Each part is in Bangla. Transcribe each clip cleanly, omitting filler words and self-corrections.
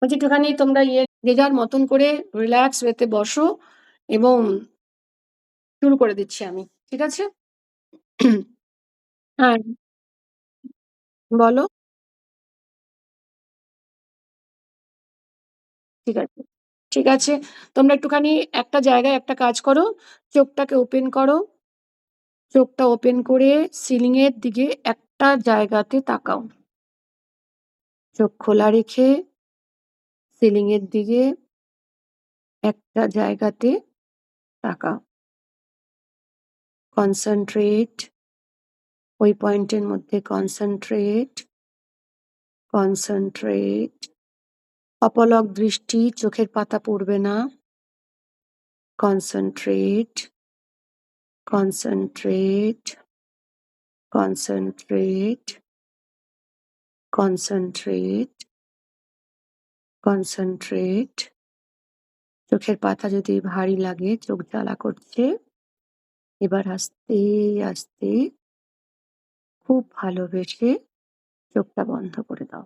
বলছি একটুখানি তোমরা যে যার মতন করে রিল্যাক্স ওয়েতে বসো এবং শুরু করে দিচ্ছি আমি। ঠিক আছে? হ্যাঁ, বলো। ঠিক আছে। ঠিক আছে। তোমরা একটুখানি একটা জায়গায় একটা কাজ করো। চোখটাকে ওপেন করো। চোখটা ওপেন করে সিলিং এর দিকে একটা জায়গাতে তাকাও। চোখ খোলা রেখে সিলিং এর দিকে একটা জায়গাতে তাকাও। কনসেনট্রেট, ওই পয়েন্টের মধ্যে কনসেনট্রেট, কনসেনট্রেট। অপলক দৃষ্টি, চোখের পাতা পড়বে না। Concentrate, concentrate, concentrate, concentrate, concentrate. চোখের পাতা যদি ভারী লাগে, চোখ জ্বালা করছে, এবার আস্তে আস্তে খুব ভালোবেসে চোখটা বন্ধ করে দাও।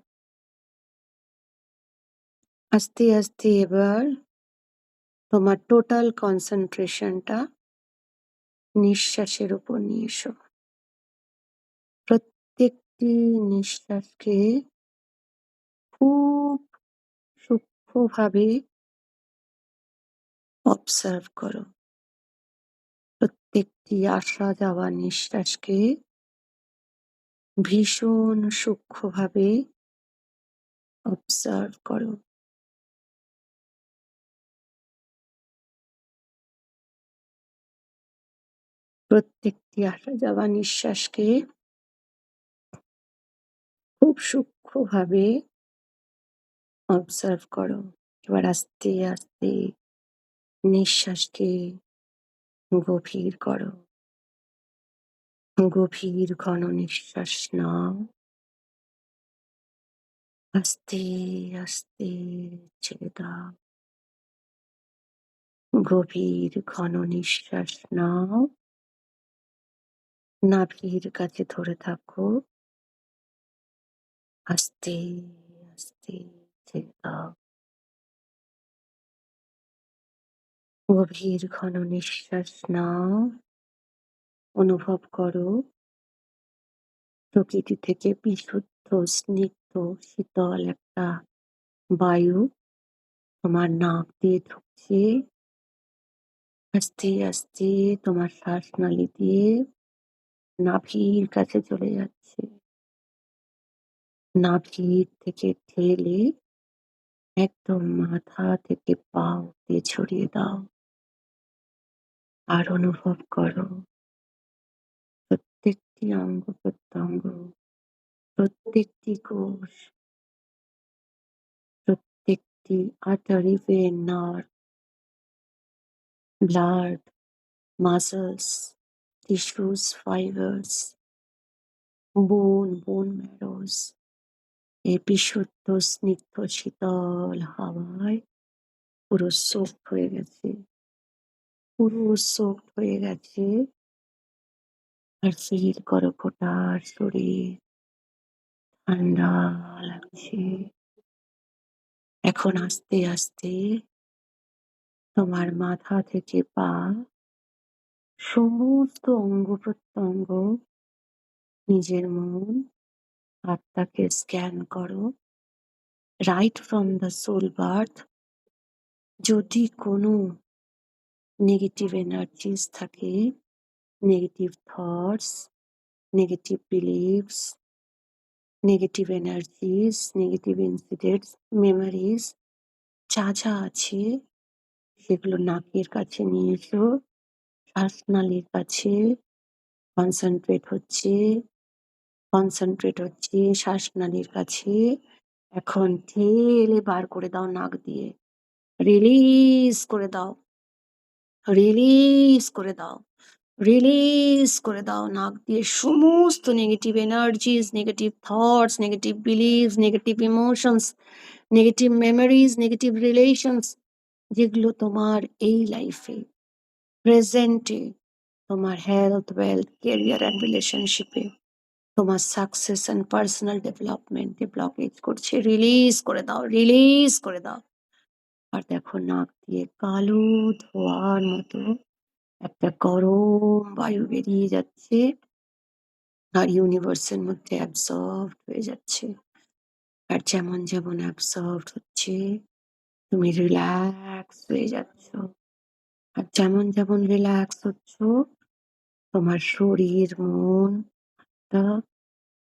আস্তে আস্তে এবার তোমার টোটাল কনসেনট্রেশনটা নিঃশ্বাসের উপর নিয়ে এসো। প্রত্যেকটি নিঃশ্বাসকে খুব সূক্ষ্মভাবে অবজার্ভ করো। প্রত্যেকটি আসা যাওয়া নিঃশ্বাসকে ভীষণ সূক্ষ্মভাবে অবজার্ভ করো। প্রত্যেকটি আসা যাওয়া নিঃশ্বাসকে খুব সূক্ষ্মভাবে অবজার্ভ করো। এবার আস্তে আস্তে নিঃশ্বাসকে গভীর করো। গভীর ঘন নিঃশ্বাস নাও। আস্তে আস্তে ছেড়ে দাও। গভীর ঘন নিঃশ্বাস নাও। নাভির কাছে ধরে থাকো। আস্তে আস্তে ছেড়ে দাও। গভীর ঘন নিঃশ্বাস নাও। অনুভব করো প্রকৃতি থেকে বিশুদ্ধ স্নিগ্ধ শীতল একটা বায়ু তোমার নাক দিয়ে ঢুকছে। আস্তে আস্তে তোমার শ্বাসনালী দিয়ে নাভির কাছে চলে যাচ্ছে। নাভির থেকে ঠেলে একদম মাথা থেকে পা অব্দি ছড়িয়ে দাও। আর অনুভব করো প্রত্যেকটি অঙ্গ প্রত্যঙ্গ, প্রত্যেকটি কোষ, প্রত্যেকটি artery, vein, nerve, blood, muscles, tissues, fibers, bone marrows এই বিশুদ্ধ স্নিগ্ধ শীতল হাওয়ায় পুরো সোকড হয়ে গেছে। পুরো সোকড হয়ে গেছে। আর ফিল করো গোটার শরীর ঠান্ডা লাগছে। এখন আস্তে আস্তে তোমার মাথা থেকে পা সমস্ত অঙ্গ প্রত্যঙ্গ, নিজের মন, আত্মাকে স্ক্যান করো। Right from the soul birth যদি কোনো নেগেটিভ এনার্জিস থাকে, negative thoughts, negative beliefs, negative energies, negative incidents, memories যা যা আছে সেগুলো নাকের কাছে নিয়ে এসো। শ্বাসনালীর কাছে কনসেনট্রেট হচ্ছে, কনসেনট্রেট হচ্ছে শ্বাসনালীর কাছে। এখন ঠেলে বার করে দাও নাক দিয়ে। রিলিজ করে দাও, রিলিজ করে দাও, রিলিজ করে দাও। নাক দিয়ে সমস্ত negative energies, negative thoughts, negative beliefs, negative emotions, negative memories, negative relations যেগুলো তোমার এই লাইফে প্রেজেন্টে তোমার হেলথ, ওয়েলথ, ক্যারিয়ার অ্যান্ড রিলেশনশিপে তোমার সাকসেস অ্যান্ড পার্সোনাল ডেভেলপমেন্টে ব্লকেজ করছে। রিলিজ করে দাও, রিলিজ করে দাও। আর দেখো নাক দিয়ে কালো ধোঁয়ার মতো একটা গরম বায়ু বেরিয়ে যাচ্ছে আর ইউনিভার্সের মধ্যে অ্যাবসর্বড হয়ে যাচ্ছে। আর যেমন যেমন অ্যাবসর্বড হচ্ছে তুমি রিল্যাক্স হয়ে যাচ্ছ। আর যেমন যেমন রিল্যাক্স হচ্ছ তোমার শরীর মন তা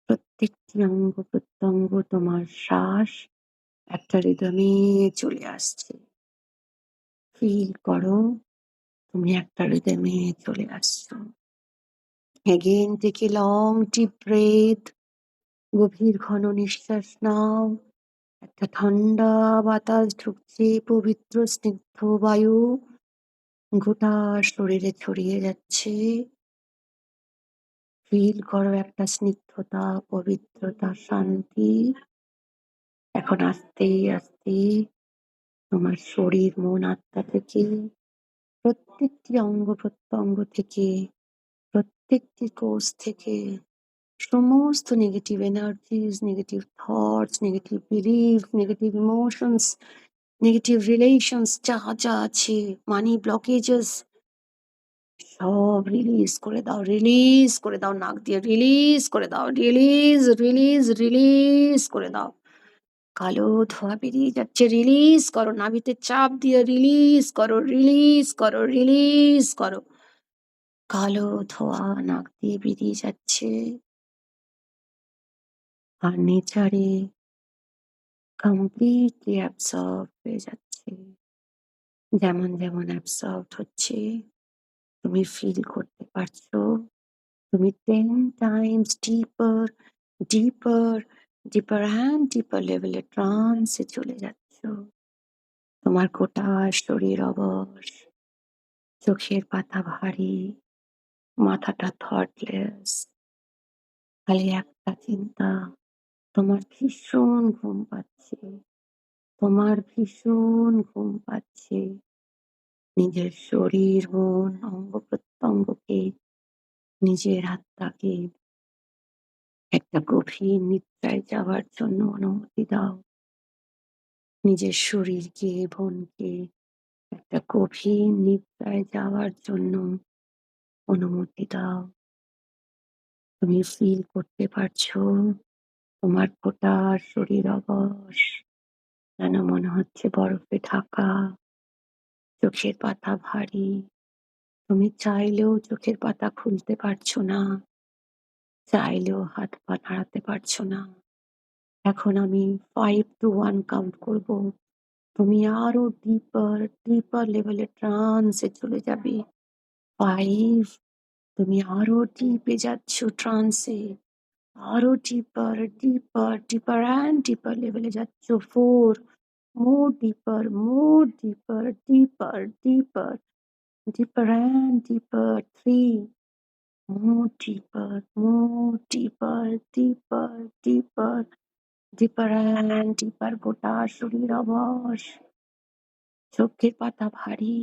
প্রত্যেকটি অঙ্গ প্রত্যঙ্গ তোমার শ্বাস একটা রিদমে চলে আসছে। ফিল করো তুমি একটা রিদমে চলে আসছো। Again take a long deep breath. গভীর ঘন নিঃশ্বাস নাও। একটা ঠান্ডা বাতাস ঢুকছে, পবিত্র স্নিগ্ধ বায়ু গোটা শরীরে ছড়িয়ে যাচ্ছে। ফিল করো একটা স্নিগ্ধতা, পবিত্রতা, শান্তি। এখন আস্তে আস্তে তোমার শরীর মন আত্মা থেকে প্রত্যেকটি অঙ্গ প্রত্যঙ্গ থেকে প্রত্যেকটি কোষ থেকে সমস্ত negative energies, negative thoughts, negative believe, negative emotions, negative relations যা যা আছে, মানি ব্লকেজেস সব রিলিজ করে দাও, রিলিজ করে দাও। নাক দিয়ে রিলিজ করে দাও, রিলিজ রিলিজ রিলিজ করে দাও। কালো ধোঁয়া বেরিয়ে যাচ্ছে, রিলিজ করো। নাভিতে চাপ দিয়ে রিলিজ করো, রিলিজ করো, রিলিজ করো। কালো ধোঁয়া নাক দিয়ে বেরিয়ে যাচ্ছে আর নেচারে কমপ্লিটলি অ্যাবসর্ব হয়ে যাচ্ছে। যেমন যেমন অ্যাবসর্ব হচ্ছে তুমি ফিল করতে পারছো তুমি 10 টাইমস ডিপার ডিপার ডিপার অ্যান্ড ডিপার লেভেলে ট্রান্সে চলে যাচ্ছ। তোমার গোটা শরীর অবশ, চোখের পাতা ভারী, মাথাটা থটলেস, খালি একটা চিন্তা, তোমার ভীষণ ঘুম পাচ্ছে, তোমার ভীষণ ঘুম পাচ্ছে। নিজের শরীর মন অঙ্গ প্রত্যঙ্গকে নিজের আত্মাকে একটা গভীর নিদ্রায় যাওয়ার জন্য অনুমতি দাও। নিজের শরীরকে মনকে একটা গভীর নিদ্রায় যাওয়ার জন্য অনুমতি দাও। তুমি ফিল করতে পারছো তোমার গোটা শরীর অবশ, যেন মনে হচ্ছে বরফে ঢাকা, চোখের পাতা ভারী। তুমি চাইলেও চোখের পাতা খুলতে পারছো না, চাইলেও হাত পা নাড়াতে পারছো না। এখন আমি 5 to 1 কাউন্ট করব। তুমি আরো ডিপার ডিপার লেভেলে ট্রান্সে চলে যাবে। 5, তুমি আরো ডিপে যাচ্ছ ট্রান্সে, আরো ডিপার ডিপার ডিপার অ্যান্ড ডিপার লেভেলে যাচ্ছ। 4, মোর ডিপার, মোর ডিপার, ডিপার ডিপার ডিপার and ডিপার। 3, more deeper, more deeper, deeper, deeper, deeper and deeper। গোটা শরীর অবশ, চোখের পাতা ভারী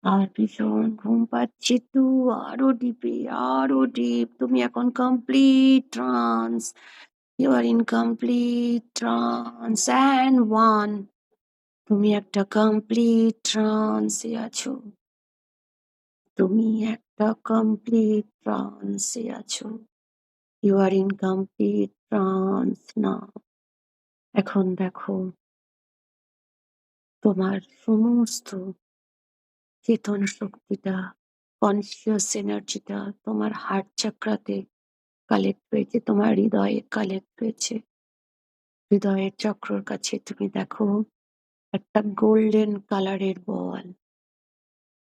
আর ভীষণ ঘুম পাচ্ছে। তো আরো ডিপে, আরো ডিপ। তুমি এখন complete trance, you are in complete trance. And 1, তুমি একটা কমপ্লিট ট্রান্সে আছো, তুমি একটা কমপ্লিট ট্রান্সে আছো। You are in complete trance now. এখন দেখো তোমার সমস্ত চেতন শক্তিটা, কনসিয়াস এনার্জিটা তোমার হার্ট চাক্রাতে কালেক্ট হয়েছে, তোমার হৃদয়ে কালেক্ট হয়েছে। হৃদয়ের চক্রর কাছে তুমি দেখো একটা গোল্ডেন কালারের বল।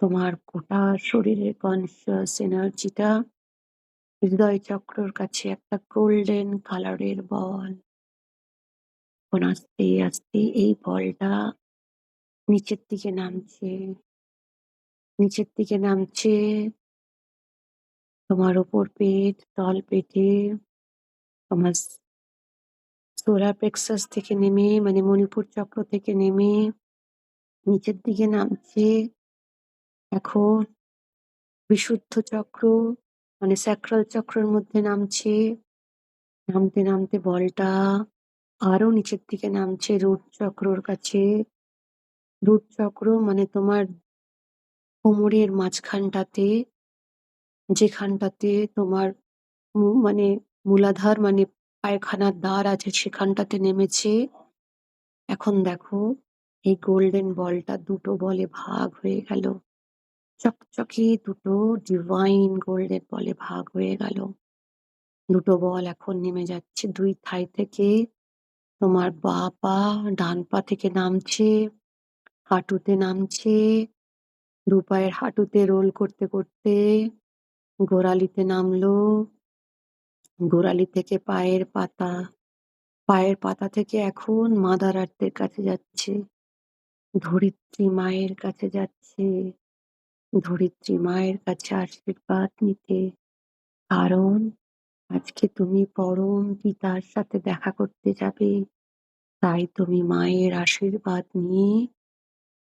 তোমার গোটা শরীরের কনসিয়াস এনার্জিটা হৃদয় চক্রর কাছে একটা গোল্ডেন কালারের বল। এখন আস্তে আস্তে এই বলটা নিচের দিকে নামছে, নিচের দিকে নামছে। তোমার উপর পেট, তল পেটে, তোমার সোলার প্লেক্সাস থেকে নেমে মানে মণিপুর চক্র থেকে নেমে নিচের দিকে নামছে। এখন বিশুদ্ধ চক্র, মানে স্যাক্রাল চক্রের মধ্যে নামছে। নামতে, নামতে বলটা আরো নিচের দিকে নামছে রুট চক্রর কাছে। রুট চক্র মানে তোমার কোমরের মাঝখানটাতে, যেখানটাতে তোমার মানে মূলাধার মানে পায়খানার দ্বার আছে সেখানটাতে নেমেছে। এখন দেখো এই গোল্ডেন বলটা দুটো বলে ভাগ হয়ে গেল। চকচকে দুটো ডিভাইন গোল্ডেন বলে ভাগ হয়ে গেল। দুটো বল এখন নেমে যাচ্ছে ২ থাই থেকে। তোমার বাঁ পা ডান পা থেকে নামছে, হাঁটুতে নামছে, ২ পায়ের হাঁটুতে রোল করতে, করতে গোড়ালিতে নামলো। গোড়ালি থেকে পায়ের পাতা, পায়ের পাতা থেকে এখন মাদার আর্থের কাছে যাচ্ছে। ধরিত্রী মায়ের কাছে যাচ্ছে। ধরিত্রী মায়ের কাছে আশীর্বাদ নিতে। কারণ আজকে তুমি পরম পিতার সাথে দেখা করতে যাবে। তাই তুমি মায়ের আশীর্বাদ নিয়ে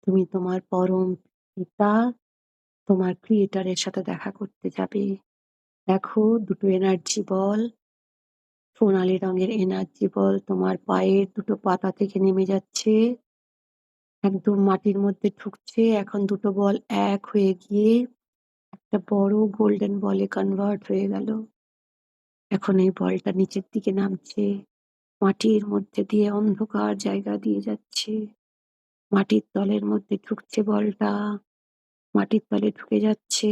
তুমি তোমার পরম পিতা, তোমার ক্রিয়েটরের সাথে দেখা করতে যাবে। দেখো দুটো এনার্জি বল, সোনালী রঙের এনার্জি বল তোমার পায়ের দুটো পাতা থেকে নেমে যাচ্ছে। একদম মাটির মধ্যে ঢুকছে। এখন দুটো বল এক হয়ে গিয়ে একটা বড় গোল্ডেন বলে কনভার্ট হয়ে গেল। এখন এই বলটা নিচের দিকে নামছে। মাটির মধ্যে দিয়ে অন্ধকার জায়গা দিয়ে যাচ্ছে। মাটির তলের মধ্যে ঢুকছে বলটা। মাটির তলে ঢুকে যাচ্ছে।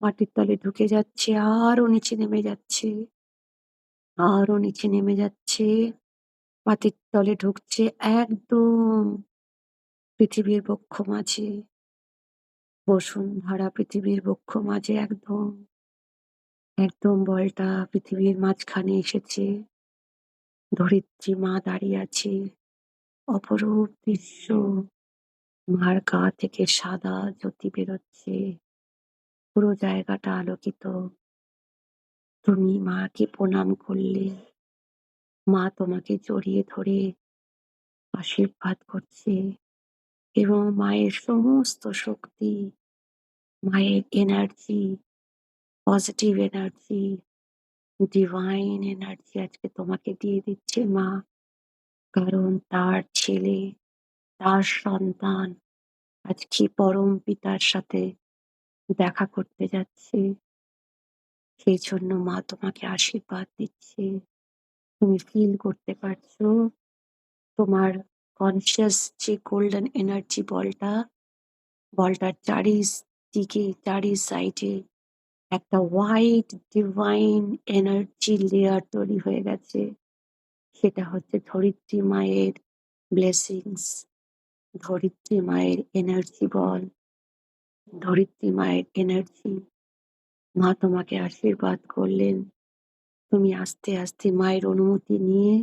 মাটির তলে ঢুকে যাচ্ছে। আরো নিচে নেমে যাচ্ছে। আরো নিচে নেমে যাচ্ছে। মাটির তলে ঢুকছে একদম পৃথিবীর বক্ষ মাঝে। বসুন্ধরা পৃথিবীর বক্ষ মাঝে একদম। একদম বলটা পৃথিবীর মাঝখানে এসেছে। ধরিত্রী মা দাঁড়িয়ে আছে। অপরূপ দৃশ্য। মার গা থেকে সাদা জ্যোতি বেরোচ্ছে। পুরো জায়গাটা আলোকিত। তুমি মাকে প্রণাম করলে। মা তোমাকে জড়িয়ে ধরে আশীর্বাদ করছে এবং মায়ের সমস্ত শক্তি, মায়ের energy, positive energy, divine energy আজকে তোমাকে দিয়ে দিচ্ছে মা। কারণ তার ছেলে, তার সন্তান আজকে পরম পিতার সাথে দেখা করতে যাচ্ছে। সেই জন্য মা তোমাকে আশীর্বাদ দিচ্ছে। তুমি ফিল করতে পারছো তোমার কনসিয়াস যে গোল্ডেন এনার্জি বলটা, বলটার চারিদিকে চারি সাইডে একটা হোয়াইট ডিভাইন এনার্জি লেয়ার তৈরি হয়ে গেছে। সেটা হচ্ছে ধরিত্রী মায়ের ব্লেসিংস, ধরিত্রী মায়ের এনার্জি বল, ধরিত্রী মায়ের এনার্জি। মা তোমাকে আশীর্বাদ করলেন। তুমি আস্তে, আস্তে মায়ের অনুমতি নিয়ে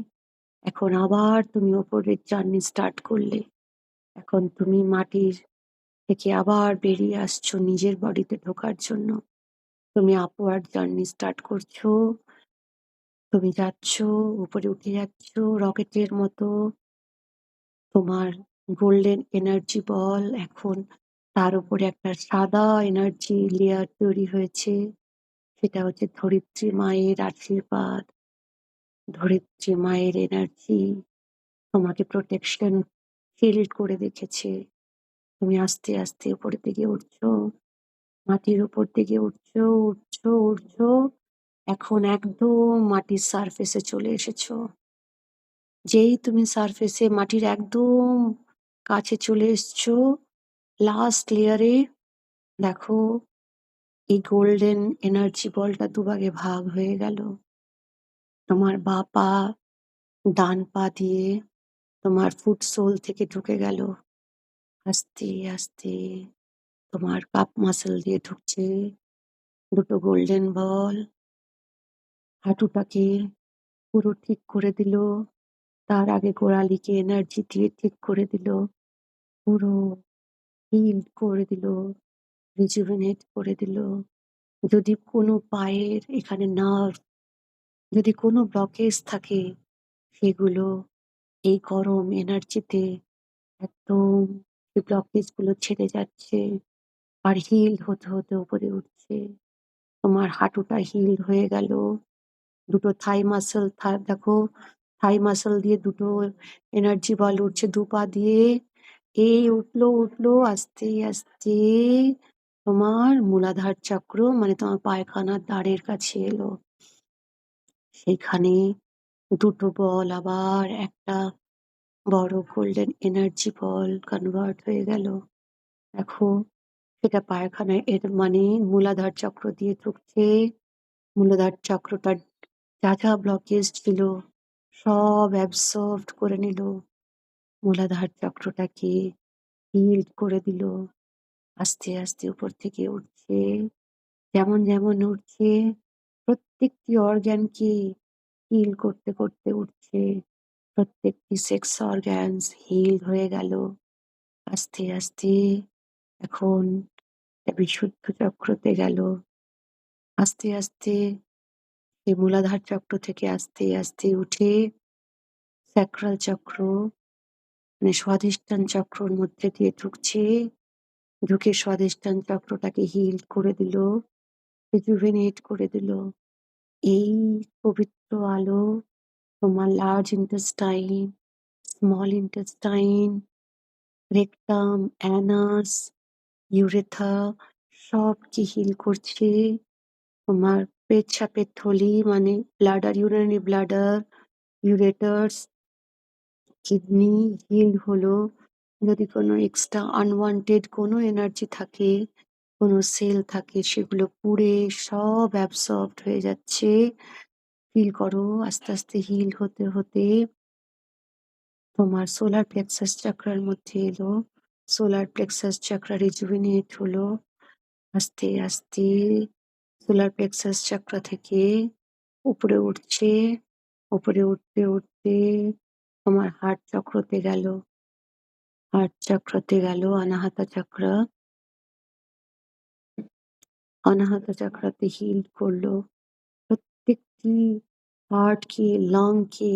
এখন আবার তুমি ওপরের জার্নি স্টার্ট করলে। এখন তুমি মাটির থেকে আবার বেরিয়ে আসছো নিজের বডিতে ঢোকার জন্য। তুমি আপওয়ার্ড জার্নি স্টার্ট করছো। তুমি যাচ্ছো, উপরে উঠে যাচ্ছো রকেটের মতো। তোমার গোল্ডেন এনার্জি বল এখন তার উপরে একটা সাদা এনার্জি লেয়ার তৈরি হয়েছে। সেটা হচ্ছে ধরিত্রী মায়ের আশীর্বাদ, ধরিত্রী মায়ের এনার্জি তোমাকে প্রোটেকশন শিল্ড করে রেখেছে। তুমি আস্তে, আস্তে উপরের দিকে উঠছো। মাটির উপর দিকে উঠছো, উঠছো, উঠছো। এখন একদম মাটির সারফেসে চলে এসেছো। যেই তুমি সারফেসে মাটির একদম কাছে চলে এসছো, লাস্ট লেয়ারে দেখো এই গোল্ডেন এনার্জি বলটা দুভাগে ভাগ হয়ে গেল। তোমার বাঁ পা ডান পা দিয়ে তোমার ফুট সোল থেকে ঢুকে গেল। আস্তে, আস্তে তোমার কাপ মাসল দিয়ে ঢুকছে। দুটো গোল্ডেন বল হাঁটুটাকে পুরো ঠিক করে দিল। তার আগে গোড়ালিকে এনার্জি দিয়ে ঠিক করে দিল। পুরো হিল করে দিল, রিজুভেনেট করে দিল। যদি কোনো পায়ের এখানে নার্ভ, যদি কোনো ব্লকেজ থাকে সেগুলো এই গরম এনার্জিতে একদম সেই ব্লকেজ গুলো ছেড়ে যাচ্ছে আর হিল হতে হতে উপরে উঠছে। তোমার হাঁটুটা হিল হয়ে গেল। দুটো থাই মাসল দেখো থাই মাসল দিয়ে দুটো এনার্জি বল উঠছে ২ পা দিয়ে। এই উঠলো আস্তে, আস্তে তোমার মূলাধার চক্র মানে তোমার পায়খানার দ্বারের কাছে এলো। সেখানে দুটো বল আবার একটা বড় গোল্ডেন এনার্জি বল কনভার্ট হয়ে গেল। দেখো সেটা পায়খানায় মানে মূলাধার চক্র দিয়ে ঢুকছে। মূলাধার চক্রটার যা ব্লকেজ ছিল সব অ্যাবসর্বড করে নিল। মূলাধার চক্রটাকে হিল করে দিল। আস্তে, আস্তে উপর থেকে উঠছে। যেমন উঠছে প্রত্যেকটি অর্গানকে হিল করতে, করতে উঠছে। প্রত্যেকটি সেক্স অর্গানস হিল হয়ে গেল। আস্তে, আস্তে এখন বিশুদ্ধ চক্রতে গেল। আস্তে, আস্তে এই মূলাধার চক্র থেকে আস্তে, আস্তে উঠে স্যাক্রাল চক্র মানে স্বাধিষ্ঠান চক্রর মধ্যে দিয়ে ঢুকছে। ঢুকে স্বাধিষ্ঠান চক্রটাকে হিল করে দিল, রিজুভেনেট করে দিল। এই পবিত্র আলো তোমার large intestine, small intestine, rectum, anus, urethra সবকে হিল করছে। তোমার পেচ্ছাপের থলি মানে bladder, urinary bladder, ureters, kidney heal হলো। যদি কোনো এক্সট্রা আনওয়ান্টেড কোনো এনার্জি থাকে, কোনো সেল থাকে সেগুলো পুড়ে সব অ্যাবসর্বড হয়ে যাচ্ছে। ফিল করো আস্তে, আস্তে হিল হতে, হতে তোমার সোলার প্লেক্সাস চক্রার মধ্যে এলো। সোলার প্লেক্সাস চক্রা রিজুভিনেট হলো। আস্তে, আস্তে সোলার প্লেক্সাস চক্রা থেকে উপরে উঠছে। উপরে উঠতে, উঠতে তোমার হার্ট চক্রতে গেল। হার্ট চক্রতে গেল অনাহতা চক্র। অনাহত চক্রাতে হিল করলো। প্রত্যেকটি হার্টকে, লাংকে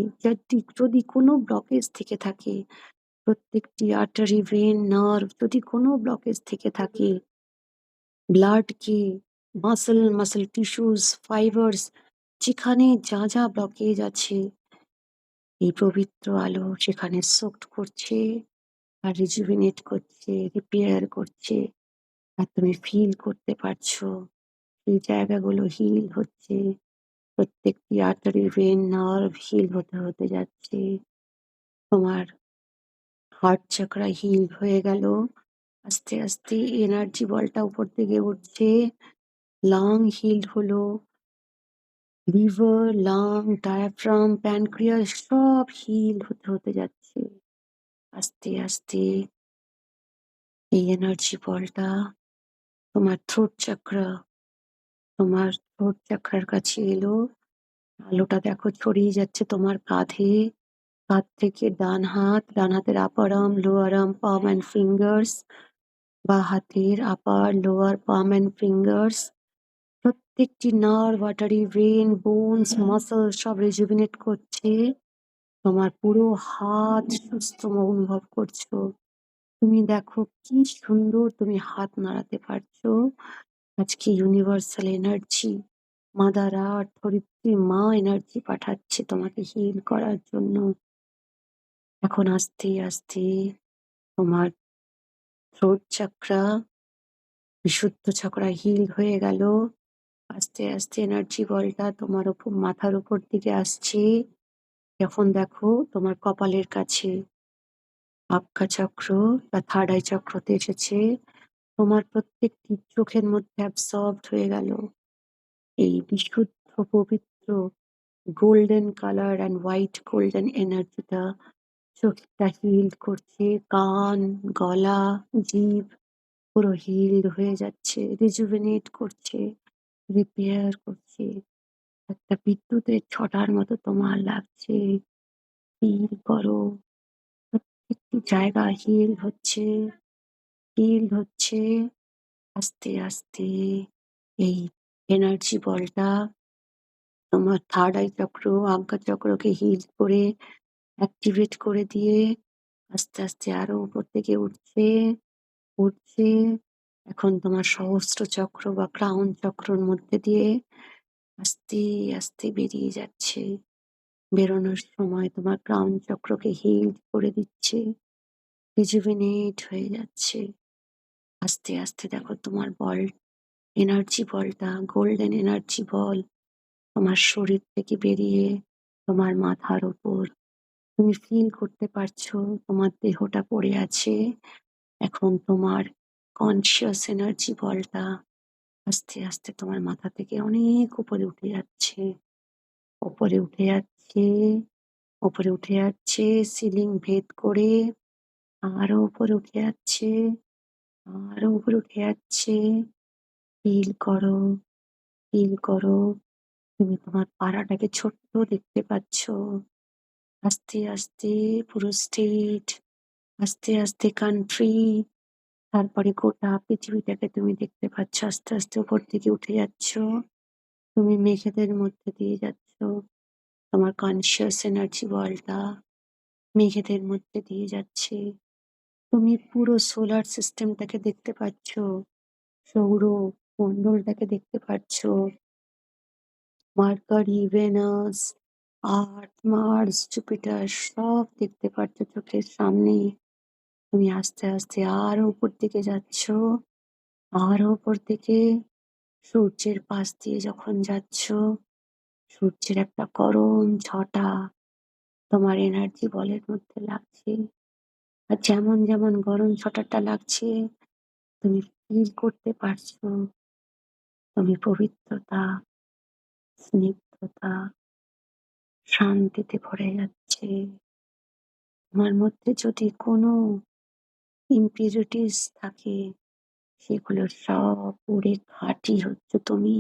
যদি কোনো ব্লকেজ থেকে থাকে, প্রত্যেকটি আর্টারি, ভেন, নার্ভ যদি কোনো ব্লকেজ থেকে থাকে, ব্লাডকে, মাসল টিস্যুস, ফাইবার্স যেখানে যা ব্লকেজ আছে এই পবিত্র আলো সেখানে সোকড করছে আর রিজুভিনেট করছে, রিপেয়ার করছে। আর তুমি ফিল করতে পারছো এই জায়গাগুলো হিল হচ্ছে। প্রত্যেকটি আর্টারি, ভেন, নার্ভ হিল হতে, হতে যাচ্ছে। তোমার হার্ট চক্রা হিল হয়ে গেল। আস্তে, আস্তে এনার্জি বলটা উপর দিকে উঠছে। লাং হিল হলো। লিভার, লাং, ডায়াফ্রাম, প্যানক্রিয়াস সব হিল হতে, হতে যাচ্ছে। আস্তে, আস্তে এই এনার্জি বলটা তোমার থ্রোট চক্রার কাছে এলো। আলোটা দেখো ছড়িয়ে যাচ্ছে তোমার কাঁধে। কাঁধ থেকে ডান হাতের upper arm, lower arm, palm and fingers, বাঁ হাতের upper, lower, palm and fingers প্রত্যেকটি nerve, artery, vein, bones, muscle সব রিজুভিনেট করছে। তোমার পুরো হাত সুস্থ অনুভব করছো। তুমি দেখো কি সুন্দর তুমি হাত নাড়াতে পারছো। আজকে ইউনিভার্সাল এনার্জি, মাদার আর্থ, ধরিত্রী মা এনার্জি পাঠাচ্ছে তোমাকে হিল করার জন্য। এখন আস্তে, আস্তে তোমার থ্রোট চক্রা, বিশুদ্ধ চক্রা হিল হয়ে গেল। আস্তে, আস্তে এনার্জি বলটা তোমার মাথার উপর দিকে আসছে। এখন দেখো তোমার কপালের কাছে আবকা চক্র বা থার্ড আই চক্রতে এসেছে। তোমার প্রত্যেকটি চোখের মধ্যে অ্যাবসর্বড হয়ে গেল। এই বিশুদ্ধ পবিত্র golden colour and white golden এনার্জিটা চোখটা হিল করছে। কান, গলা, জিভ পুরো হিলড হয়ে যাচ্ছে, রিজুভেনেট করছে, রিপেয়ার করছে। একটা বিদ্যুতের ছটার মতো তোমার লাগছে। ফিল করো প্রত্যেকটি জায়গা হিল হচ্ছে আস্তে, আস্তে। এই এনার্জি বলটা তোমার থার্ড আই চক্র, আজ্ঞা চক্রকে হিল করে অ্যাক্টিভেট করে দিয়ে আস্তে, আস্তে আরো উপর থেকে উঠছে, এখন তোমার সহস্র চক্র বা ক্রাউন চক্রর মধ্যে দিয়ে আস্তে আস্তে বেরিয়ে যাচ্ছে। বেরোনোর সময় তোমার ক্রাউন চক্রকে হিল করে দিচ্ছে, রিজুভিনেট হয়ে যাচ্ছে। আস্তে আস্তে দেখো তোমার বল, এনার্জি বলটা, গোল্ডেন এনার্জি বল তোমার শরীর থেকে বেরিয়ে তোমার মাথার উপর তুমি ফিল করতে পারছো তোমার দেহটা পড়ে আছে। এখন তোমার কনসিয়াস এনার্জি বলটা আস্তে আস্তে তোমার মাথা থেকে অনেক উপরে উঠে যাচ্ছে, উপরে উঠে যাচ্ছে, উপরে উঠে যাচ্ছে, সিলিং ভেদ করে আরো উপরে উঠে যাচ্ছে, আরো উপরে উঠে যাচ্ছে। ফিল করো, ফিল করো। তুমি তোমার পাড়াটাকে ছোট্ট দেখতে পাচ্ছ। আস্তে আস্তে পুরো স্টেট, আস্তে আস্তে কান্ট্রি, তারপরে গোটা পৃথিবীটাকে তুমি দেখতে পাচ্ছ। আস্তে আস্তে উপর দিকে উঠে যাচ্ছ। তুমি মেঘেদের মধ্যে দিয়ে যাচ্ছ। তোমার কনসিয়াস এনার্জি বলটা মেঘেদের মধ্যে দিয়ে যাচ্ছে। তুমি পুরো সোলার সিস্টেমটাকে দেখতে পাচ্ছ, সৌর মণ্ডলটাকে দেখতে পাচ্ছ। মার্কারি, ভেনাস, আর্থ, মার্স, জুপিটার সব দেখতে পাচ্ছ চোখের সামনে। তুমি আস্তে আস্তে আরো উপর দিকে যাচ্ছ, আরো উপর দিকে। সূর্যের পাশ দিয়ে যখন যাচ্ছ, সূর্যের একটা গরম ছটা তোমার এনার্জি বলের মধ্যে লাগছে। আর যেমন যেমন গরম ছটাটা লাগছে, তুমি ফিল করতে পারছো তুমি পবিত্রতা, স্নিগ্ধতা, শান্তিতে ভরে যাচ্ছে। তোমার মধ্যে যদি কোনো ইম্পিউরিটিস থাকে, সেগুলো সব পুড়ে খাঁটি হচ্ছে তুমি।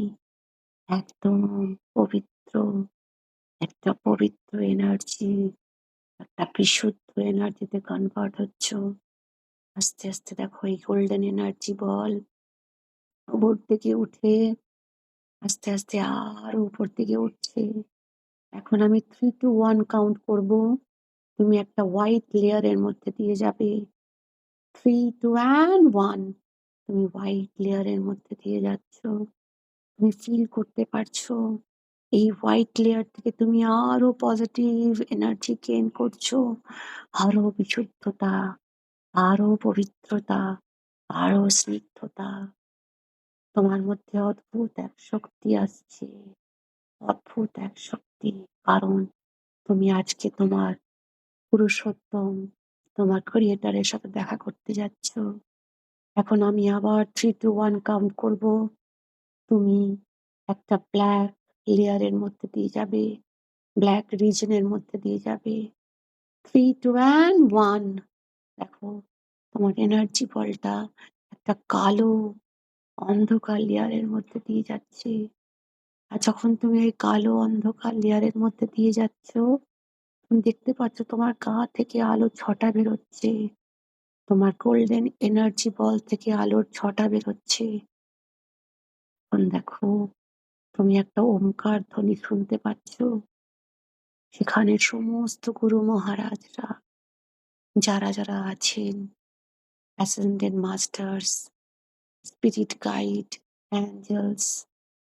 একদম পবিত্র, একটা পবিত্র এনার্জি, একটা বিশুদ্ধ এনার্জিতে কনভার্ট হচ্ছ। আস্তে আস্তে দেখো এই গোল্ডেন এনার্জি বল উপর থেকে উঠে আস্তে আস্তে আরো উপর দিকে উঠছে। এখন আমি 3 to 1 কাউন্ট করব। তুমি একটা হোয়াইট লেয়ারের মধ্যে দিয়ে যাবে। 3, 2 and 1। তুমি হোয়াইট লেয়ারের মধ্যে দিয়ে যাচ্ছ। তুমি ফিল করতে পারছো এই হোয়াইট লেয়ার থেকে তুমি আরো পজিটিভ এনার্জি গেইন করছো। আরো বিশুদ্ধতা, আরো পবিত্রতা, আরো স্নিগ্ধতা। তোমার মধ্যে অদ্ভুত এক শক্তি আসছে, অদ্ভুত এক শক্তি। কারণ তুমি আজকে তোমার পুরুষোত্তম, তোমার ক্রিয়েটরের সাথে দেখা করতে যাচ্ছ। এখন আমি আবার 3 to 1 কাউন্ট করব। তুমি একটা ব্ল্যাক লেয়ারের মধ্যে দিয়ে যাবে, ব্ল্যাক রিজনের মধ্যে দিয়ে যাবে। 3, 2 and 1। দেখো তোমার এনার্জি বলটা একটা কালো অন্ধকার লেয়ারের মধ্যে দিয়ে যাচ্ছে। আর যখন তুমি এই কালো অন্ধকার লেয়ারের মধ্যে দিয়ে যাচ্ছ, তুমি দেখতে পাচ্ছ তোমার গা থেকে আলোর ছটা বেরোচ্ছে। তোমার গোল্ডেন এনার্জি বল থেকে আলোর ছটা বেরোচ্ছে। এখন দেখো তুমি একটা ওমকার ধ্বনি শুনতে পাচ্ছ। সেখানে সমস্ত গুরু মহারাজরা যারা যারা আছেন, ascendant masters, spirit guide, angels,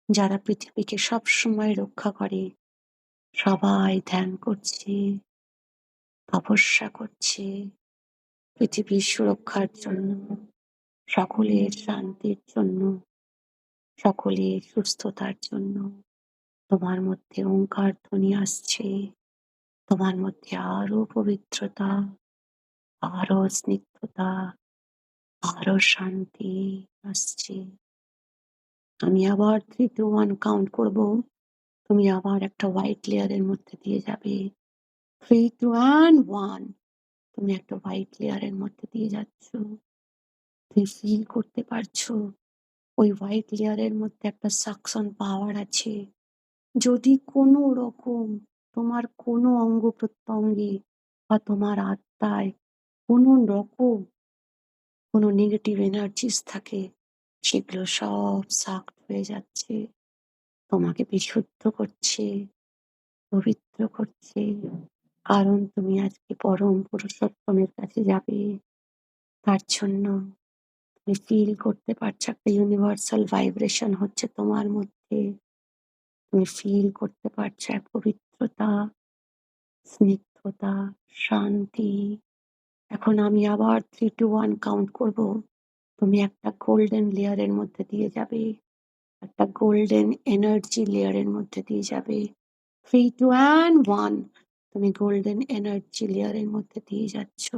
যারা পৃথিবীকে সবসময় রক্ষা করে, সবাই ধ্যান করছে, তপস্যা করছে পৃথিবীর সুরক্ষার জন্য, সকলের শান্তির জন্য, সকলের সুস্থতার জন্য। তোমার মধ্যে ওঙ্কার ধ্বনি আসছে। তোমার মধ্যে আরো পবিত্রতা, আরো স্নিগ্ধতা, আরো শান্তি আসছে। আমি আবার 3 to 1 কাউন্ট করব। তুমি আবার একটা হোয়াইট লেয়ারের মধ্যে দিয়ে যাবে। 3, 2 and 1। তুমি একটা হোয়াইট লেয়ারের মধ্যে দিয়ে যাচ্ছ। তুমি ফিল করতে পারছো ওই হোয়াইট লেয়ারের মধ্যে একটা সাকশন পাওয়ার আছে। যদি কোনো রকম তোমার কোনো অঙ্গ প্রত্যঙ্গে বা তোমার আত্মায় কোনো রকম কোনো নেগেটিভ এনার্জিস থাকে, সেগুলো সব সাকড হয়ে যাচ্ছে। তোমাকে বিশুদ্ধ করছে, পবিত্র করছে। কারণ তুমি আজকে পরম পুরুষোত্তমের কাছে যাবে। তার জন্য তুমি ফিল করতে পারছো একটা ইউনিভার্সাল ভাইব্রেশন হচ্ছে তোমার মধ্যে। তুমি ফিল করতে পারছো এক পবিত্রতা, স্নিগ্ধতা, শান্তি। এখন আমি আবার 3 to 1 কাউন্ট করব। তুমি একটা গোল্ডেন লেয়ারের মধ্যে দিয়ে যাবে। একটা গোল্ডেন এনার্জি লেয়ারের মধ্যে দিয়ে যাবে। 3, 2 and 1 তুমি গোল্ডেন এনার্জি লেয়ারের মধ্যে দিয়ে যাচ্ছ।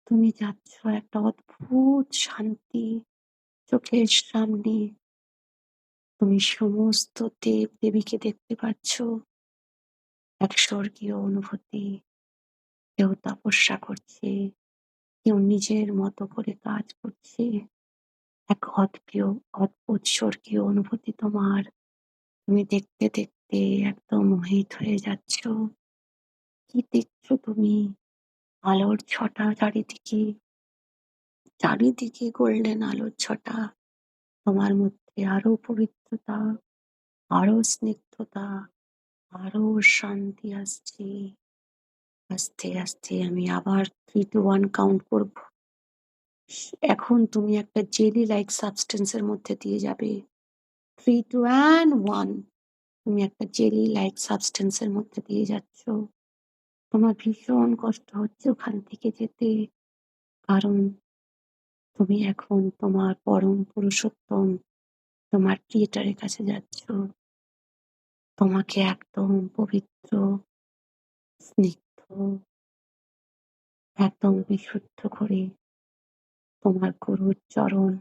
তুমি যাচ্ছ একটা অদ্ভুত শান্তি চোখের সামনে। তুমি সমস্ত দেব-দেবীকে দেখতে পাচ্ছ। এক স্বর্গীয় অনুভূতি। কেউ তপস্যা করছে, কেউ নিজের মতো করে কাজ করছে। এক অদ্ভুত স্বর্গীয় অনুভূতি তোমার। তুমি দেখতে, দেখতে একদম মোহিত হয়ে যাচ্ছ। কি দেখছো তুমি? আলোর ছটা চারিদিকে। চারিদিকে গোল্ডেন আলোর ছটা। তোমার মধ্যে আরো পবিত্রতা, আরো স্নিগ্ধতা, আরো শান্তি আসছে। আস্তে, আস্তে আমি আবার 3 to 1 কাউন্ট করব। এখন তুমি একটা জেলি লাইক সাবস্টেন্স এর মধ্যে দিয়ে যাবে। 3, 2 and 1 তুমি একটা জেলি লাইক সাবস্টেন্স এর মধ্যে দিয়ে যাচ্ছ। তোমার ভীষণ কষ্ট হচ্ছে ওখান থেকে যেতে। কারণ তুমি এখন তোমার পরম পুরুষোত্তম, তোমার ক্রিয়েটরের কাছে যাচ্ছ। তোমাকে একদম পবিত্র, স্নিগ্ধ, একদম বিশুদ্ধ করে তোমার গুরুর চরণ,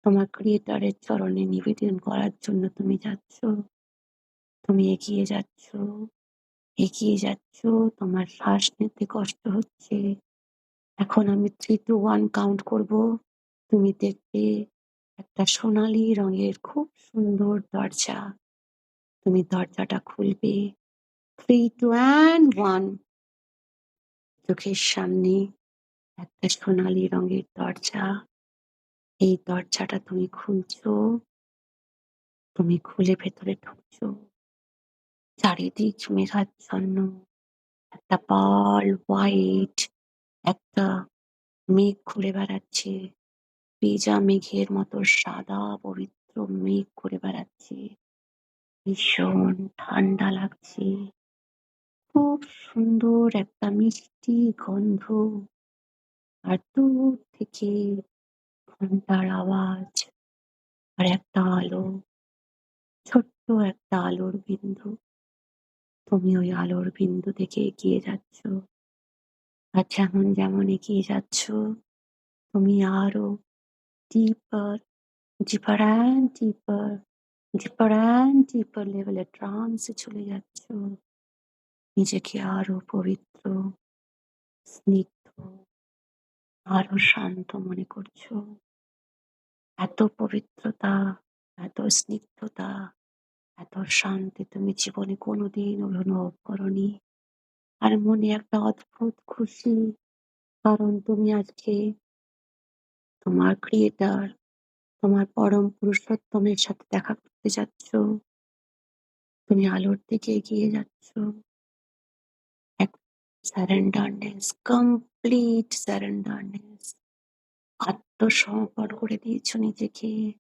তোমার ক্রিয়েটরের চরণে নিবেদন করার জন্য তুমি যাচ্ছ। তুমি এগিয়ে যাচ্ছ, এগিয়ে যাচ্ছ। তোমার শ্বাস নিতে কষ্ট হচ্ছে। এখন আমি 3 to 1 কাউন্ট করব। তুমি দেখবে একটা সোনালী রঙের খুব সুন্দর দরজা। তুমি দরজাটা খুলবে। 3, 2 and 1 চোখের সামনে একটা সোনালী রঙের দরজা। এই দরজাটা তুমি খুলছো। তুমি খুলে ভেতরে ঢুকছো। চারিদিক মেঘাচ্ছন্ন। একটা পার্ল হোয়াইট একটা মেঘ ঘুরে বেড়াচ্ছে। ভেজা মেঘের মতো সাদা পবিত্র মেঘ ঘুরে বেড়াচ্ছে। ভীষণ ঠান্ডা লাগছে। খুব সুন্দর একটা মিষ্টি গন্ধ। আর দূর থেকে ঘন্টার আওয়াজ আর একটা আলো, ছোট্ট একটা আলোর বিন্দু। তুমি ওই আলোর বিন্দু থেকে এগিয়ে যাচ্ছ। আর যেমন যেমন এগিয়ে যাচ্ছ তুমি আরো ডিপার, ডিপার অ্যান্ড ডিপার, ডিপার অ্যান্ড ডিপার লেভেলে ট্রান্সে চলে যাচ্ছ। নিজেকে আরো পবিত্র, স্নিগ্ধ, আরো শান্ত মনে করছো। এত পবিত্রতা, এত স্নিগ্ধতা, এত শান্তি তুমি জীবনে কোনোদিন অনুভব করনি। আর মনে একটা অদ্ভুত খুশি। কারণ তুমি আজকে তোমার ক্রিয়েটর, তোমার পরম পুরুষোত্তমের সাথে দেখা করতে যাচ্ছ। তুমি আলোর দিকে এগিয়ে যাচ্ছ। এক সারেন্ডারনেস, কমপ্লিট সারেন্ডারনেস। আত্মসমর্পণ করে দিয়েছো নিজেকে।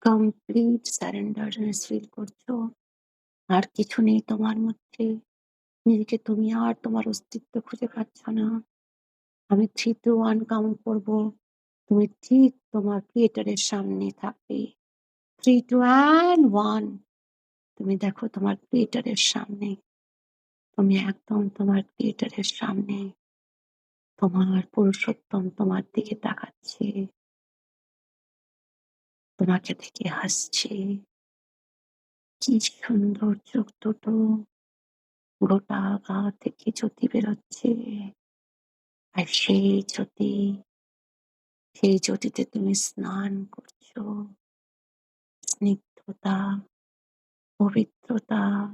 কমপ্লিট সারেন্ডারনেস ফিল করছো। আর কিছু নেই তোমার মধ্যে। নিজেকে তুমি আর তোমার অস্তিত্ব খুঁজে পাচ্ছ না। আমি 3 to 1 কাউন্ট করব। তুমি ঠিক তোমার ক্রিয়েটরের সামনে থাকবে। 3, 2 and 1 তুমি দেখো তোমার ক্রিয়েটরের সামনে। তুমি একদম তোমার ক্রিয়েটরের সামনে। তোমার পুরুষোত্তম তোমার দিকে তাকাচ্ছে। তোমাকে দেখে হাসছে। কি সুন্দর চোখ দুটো। গোটা গা থেকে জ্যোতি বেরোচ্ছে। আর সেই জ্যোতিতে তুমি স্নান করছো। স্নিগ্ধতা, পবিত্রতা,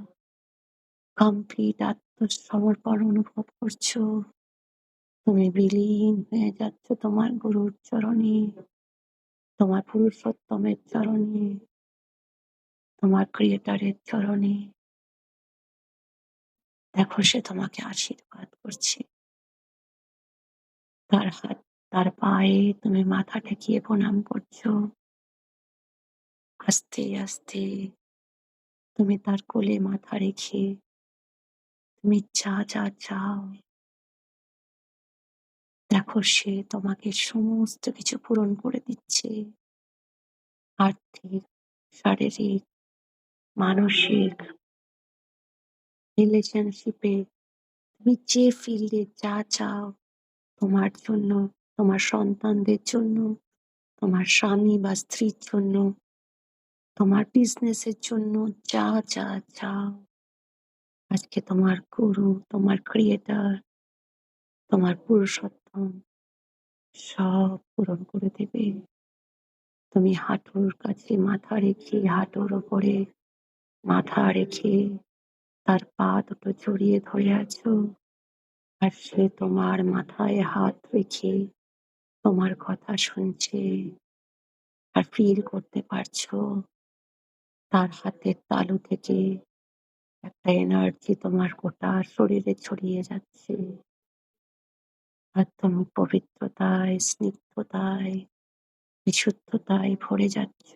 কমপ্লিট আত্মসমর্পণ অনুভব করছো। তুমি বিলীন হয়ে যাচ্ছ তোমার গুরুর চরণে, তোমার পুরুষোত্তমের চরণে, তোমার ক্রিয়েটরের চরণে। দেখো সে তোমাকে আশীর্বাদ করছে। তার হাত তার পায়ে তুমি মাথা ঠেকিয়ে প্রণাম করছো। আস্তে, আস্তে তুমি তার কোলে মাথা রেখে তুমি যা চাও, দেখো সে তোমাকে সমস্ত কিছু পূরণ করে দিচ্ছে। আর্থিক, শারীরিক, মানসিক, রিলেশনশিপে তুমি যে ফিল্ডে যা চাও তোমার জন্য, তোমার সন্তানদের জন্য, তোমার স্বামী বা স্ত্রীর জন্য, তোমার বিজনেসের জন্য যা চাও, আজকে তোমার গুরু, তোমার ক্রিয়েটর, তোমার পুরুষোত্তম সব পূরণ করে দেবে। তুমি হাঁটুর কাছে মাথা রেখে, হাঁটুর ওপরে মাথা রেখে তার পা দুটো জড়িয়ে ধরে আছো। আর সে তোমার মাথায় হাত রেখে তোমার কথা শুনছে। আর ফিল করতে পারছো তার হাতের তালু থেকে একটা এনার্জি তোমার গোটা শরীরে ছড়িয়ে যাচ্ছে। আর তুমি পবিত্রতায়, স্নিগ্ধতায়, বিশুদ্ধতায় ভরে যাচ্ছ।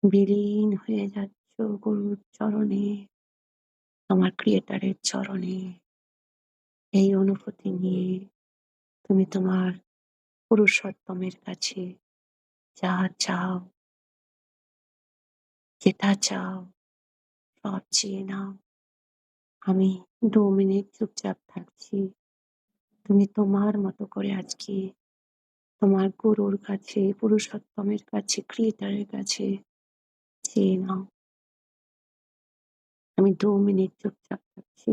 বিলীন হয়ে যাচ্ছ গুরুর চরণে, তোমার ক্রিয়েটরের চরণে। এই অনুভূতি নিয়ে তুমি তোমার পুরুষোত্তমের কাছে যা চাও, যেটা চাও সব চেয়ে নাও। আমি ২ মিনিট চুপচাপ থাকছি। তুমি তোমার মতো করে আজকে তোমার গুরুর কাছে, পুরুষোত্তমের কাছে, ক্রিয়েটরের কাছে চেয়ে নাও। আমি ২ মিনিট চুপচাপ থাকছি।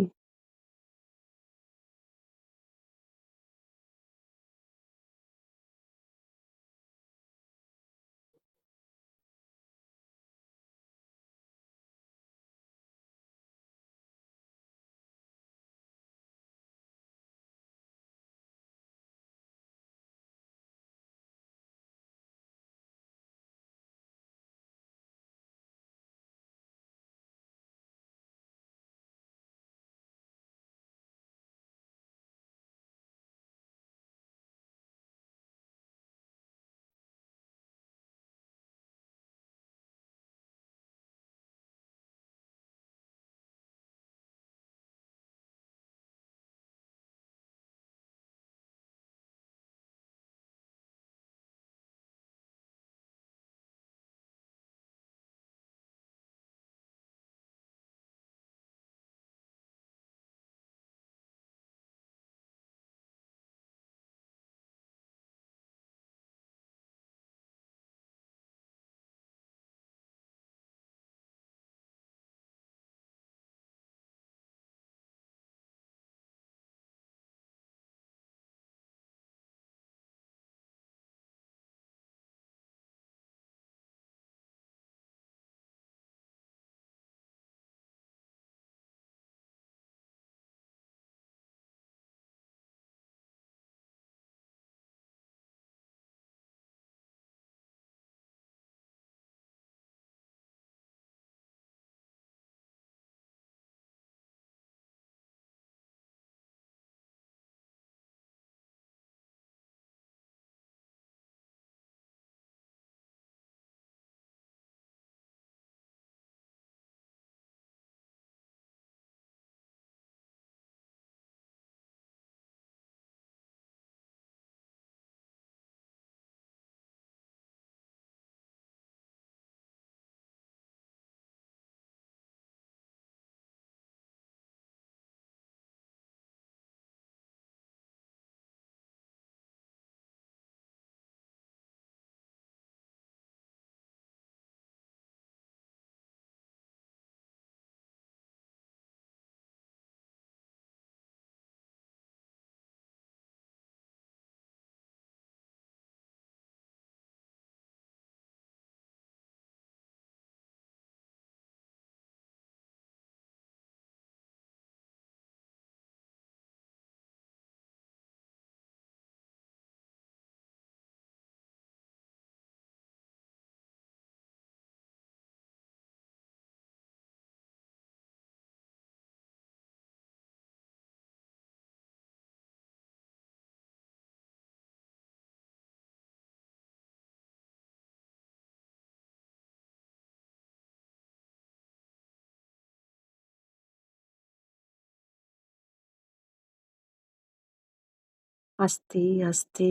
আস্তে, আস্তে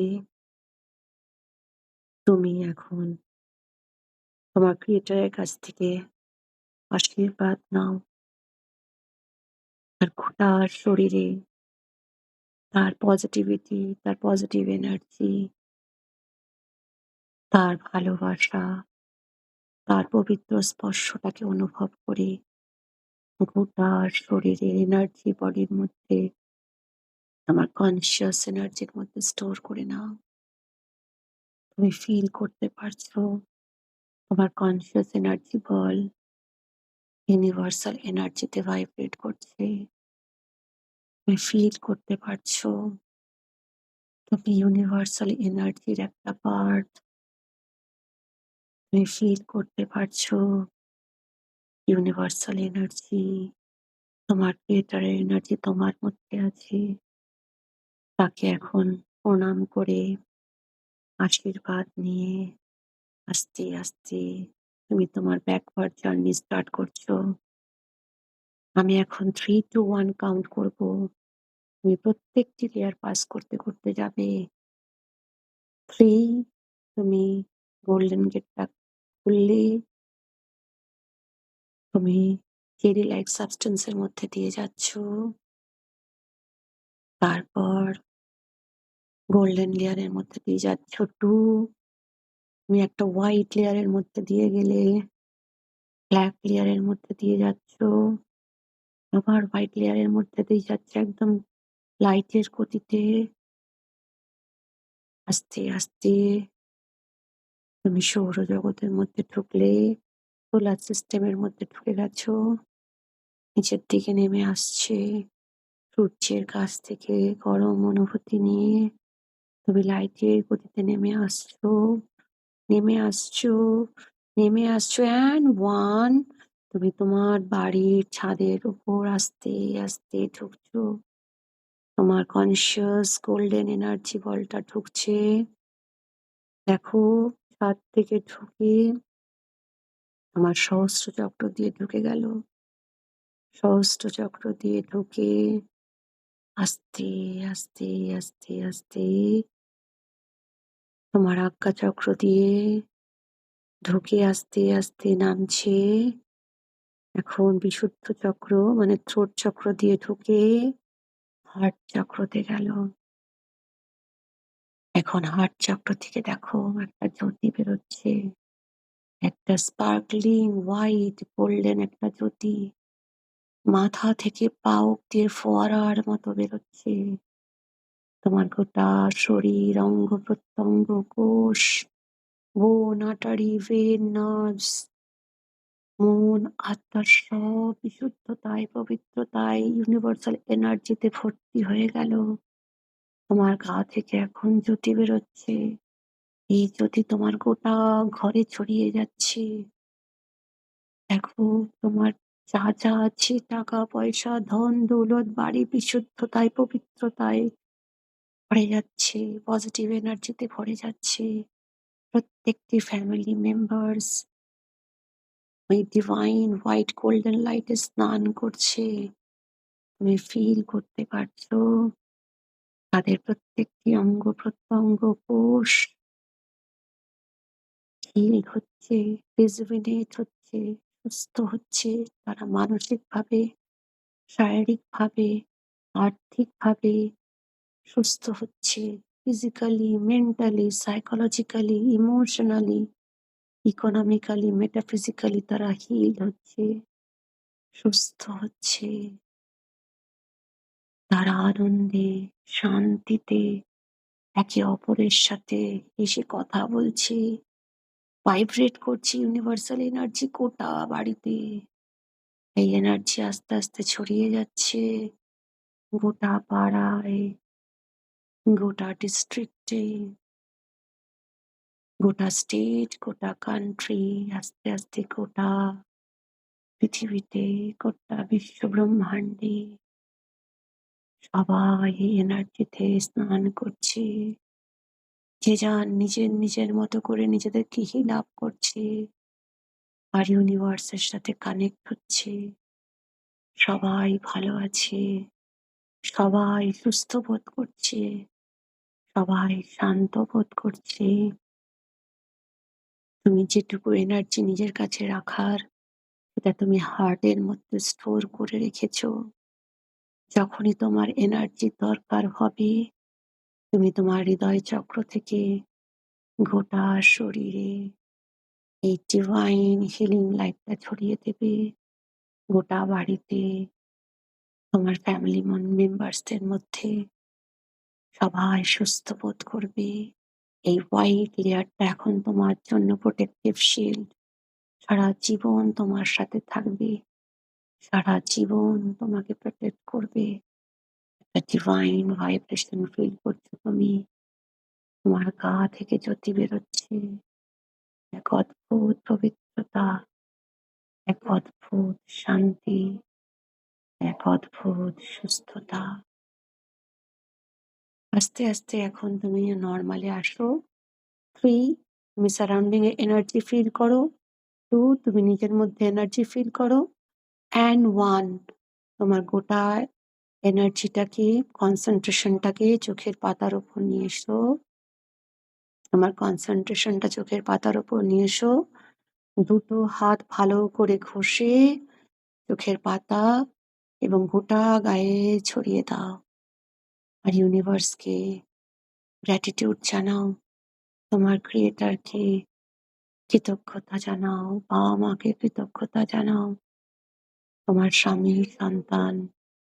তুমি এখন তোমার ক্রিয়েটরের কাছ থেকে আশীর্বাদ নাও। তার গোটা শরীরে তার পজিটিভিটি, তার পজিটিভ এনার্জি, তার ভালোবাসা, তার পবিত্র স্পর্শটাকে অনুভব করে গোটা শরীরের এনার্জি বডির মধ্যে তোমার কনসিয়াস এনার্জির মধ্যে স্টোর করে নাও। তুমি ফিল করতে পারছো তোমার কনসিয়াস এনার্জি বল ইউনিভার্সাল এনার্জিতে ভাইব্রেট করছে। তুমি ফিল করতে পারছো তুমি ইউনিভার্সাল এনার্জির একটা পার্ট। তুমি ফিল করতে পারছো ইউনিভার্সাল এনার্জি, তোমার ক্রিয়েটরের এনার্জি তোমার মধ্যে আছে। তাকে এখন প্রণাম করে আশীর্বাদ নিয়ে আস্তে আস্তে তুমি তোমার ব্যাকওয়ার্ড জার্নি স্টার্ট করছো। আমি এখন 3 to 1 কাউন্ট করব। তুমি প্রত্যেকটি লেয়ার পাস করতে করতে যাবে। 3 তুমি গোল্ডেন গেটটা খুললে তুমি চেরি লাইক সাবস্টেন্স এর মধ্যে দিয়ে যাচ্ছ। তারপর গোল্ডেন লেয়ারের মধ্যে দিয়ে যাচ্ছ। 2 তুমি একটা হোয়াইট লেয়ারের মধ্যে দিয়ে গেলে, ব্ল্যাক লেয়ারের মধ্যে দিয়ে যাচ্ছ। আবার হোয়াইট লেয়ারের মধ্যে দিয়ে যাচ্ছ একদম লাইটের গতিতে। আস্তে, আস্তে তুমি সৌরজগতের মধ্যে ঢুকলে, সোলার সিস্টেমের মধ্যে ঢুকে গেছো। নিচের দিকে নেমে আসছে। সূর্যের কাছ থেকে গরম অনুভূতি নিয়ে তুমি লাইটের গতিতে নেমে আসছো, নেমে আসছো, নেমে আসছো অ্যান্ড 1 তুমি তোমার বাড়ির ছাদের উপর আস্তে, আস্তে ঢুকছো। তোমার কনসিয়াস গোল্ডেন এনার্জি বলটা ঢুকছে। দেখো ছাদ থেকে ঢুকে আমার সহস্র চক্র দিয়ে ঢুকে গেল। সহস্র চক্র দিয়ে ঢুকে আস্তে, আস্তে, আস্তে, আস্তে তোমার আজ্ঞা চক্র দিয়ে ঢুকে আস্তে, আস্তে নামছে। এখন বিশুদ্ধ চক্র মানে থ্রোট চক্র দিয়ে ঢুকে হার্ট চক্রতে গেল। এখন হার্ট চক্র থেকে দেখো একটা জ্যোতি বেরোচ্ছে। একটা স্পার্কলিং হোয়াইট গোল্ডেন একটা জ্যোতি মাথা থেকে পা অব্দি ফোয়ারার মতো বেরোচ্ছে। তোমার গোটা শরীর, অঙ্গ প্রত্যঙ্গ, কোষ, বোন, আর্টারি, ভেন, নার্ভস, মন, আত্মা সব বিশুদ্ধতায়, পবিত্রতায়, ইউনিভার্সাল এনার্জিতে ভর্তি হয়ে গেল। তোমার গা থেকে এখন জ্যোতি বেরোচ্ছে। এই জ্যোতি তোমার গোটা ঘরে ছড়িয়ে যাচ্ছে। দেখো তোমার যা যা আছে টাকা পয়সা ধন দৌলত বাড়ি বিশুদ্ধতায় পবিত্রতায় ভরে যাচ্ছে, পজিটিভ এনার্জিতে ভরে যাচ্ছে। প্রত্যেকটি ফ্যামিলি মেম্বার্স ওই ডিভাইন হোয়াইট গোল্ডেন লাইটে স্নান করছে। তুমি ফিল করতে পারছো তাদের প্রত্যেকটি অঙ্গ প্রত্যঙ্গ কোষ হিল হচ্ছে, রিজুভিনেট হচ্ছে, সুস্থ হচ্ছে। তারা মানসিকভাবে, শারীরিকভাবে, আর্থিকভাবে সুস্থ হচ্ছে। Physically, mentally, psychologically, emotionally, economically, metaphysically তারা হিল হচ্ছে, সুস্থ হচ্ছে। তারা আনন্দে, শান্তিতে একে অপরের সাথে এসে কথা বলছে, ভাইব্রেট করছে ইউনিভার্সাল এনার্জি গোটা বাড়িতে। এই এনার্জি আস্তে আস্তে ছড়িয়ে যাচ্ছে গোটা পাড়ায়, গোটা ডিস্ট্রিক্টে, গোটা স্টেট, গোটা কান্ট্রি, আস্তে আস্তে গোটা পৃথিবীতে, গোটা বিশ্ব ব্রহ্মাণ্ডে সবাই এই এনার্জিতে স্নান করছে। যে যার নিজের নিজের মতো করে নিজেদেরকে হিল আপ করছে আর ইউনিভার্সের সাথে কানেক্ট হচ্ছে। সবাই ভালো আছে, সবাই সুস্থ বোধ করছে। সবাই শান্ত বোধ করছে। তুমি যেটুকু এনার্জি নিজের কাছে রাখার, সেটা তুমি হার্টের মধ্যে স্টোর করে রেখেছো। যখনই তোমার এনার্জির দরকার হবে, তুমি তোমার হৃদয় চক্র থেকে গোটা শরীরে এই ডিভাইন হিলিং লাইটটা ছড়িয়ে দেবে। গোটা বাড়িতে, তোমার ফ্যামিলি মেম্বার্সদের মধ্যে সবাই সুস্থ বোধ করবে। এই হোয়াইট লেয়ারটা এখন তোমার জন্য প্রোটেক্টিভ শিল্ড। সারা জীবন তোমার সাথে থাকবে। সারা জীবন তোমাকে প্রোটেক্ট করবে। একটা ডিভাইন ভাইব্রেশন ফিল করছো তুমি। তোমার গা থেকে জ্যোতি বেরোচ্ছে। এক অদ্ভুত পবিত্রতা, এক অদ্ভুত শান্তি, এক অদ্ভুত সুস্থতা। আস্তে, আস্তে এখন তুমি নরমালে আসো। 3 তুমি সারাউন্ডিং এ এনার্জি ফিল করো। 2 তুমি নিজের মধ্যে এনার্জি ফিল করো। অ্যান্ড 1 তোমার গোটা এনার্জিটাকে, কনসেনট্রেশনটাকে চোখের পাতার উপর নিয়ে এসো। তোমার কনসেনট্রেশনটা চোখের পাতার উপর নিয়ে এসো। দুটো হাত ভালো করে ঘষে চোখের পাতা এবং গোটা গায়ে ছড়িয়ে দাও। আর ইউনিভার্সকে গ্র্যাটিটিউড জানাও। তোমার ক্রিয়েটরকে কৃতজ্ঞতা জানাও। বাবা-মাকে কৃতজ্ঞতা জানাও। তোমার স্বামী, সন্তান,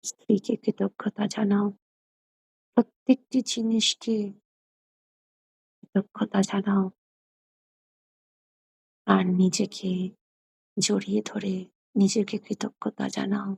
স্ত্রীকে কৃতজ্ঞতা জানাও। প্রত্যেকটি জিনিসকে কৃতজ্ঞতা জানাও। আর নিজেকে জড়িয়ে ধরে নিজেকে কৃতজ্ঞতা জানাও।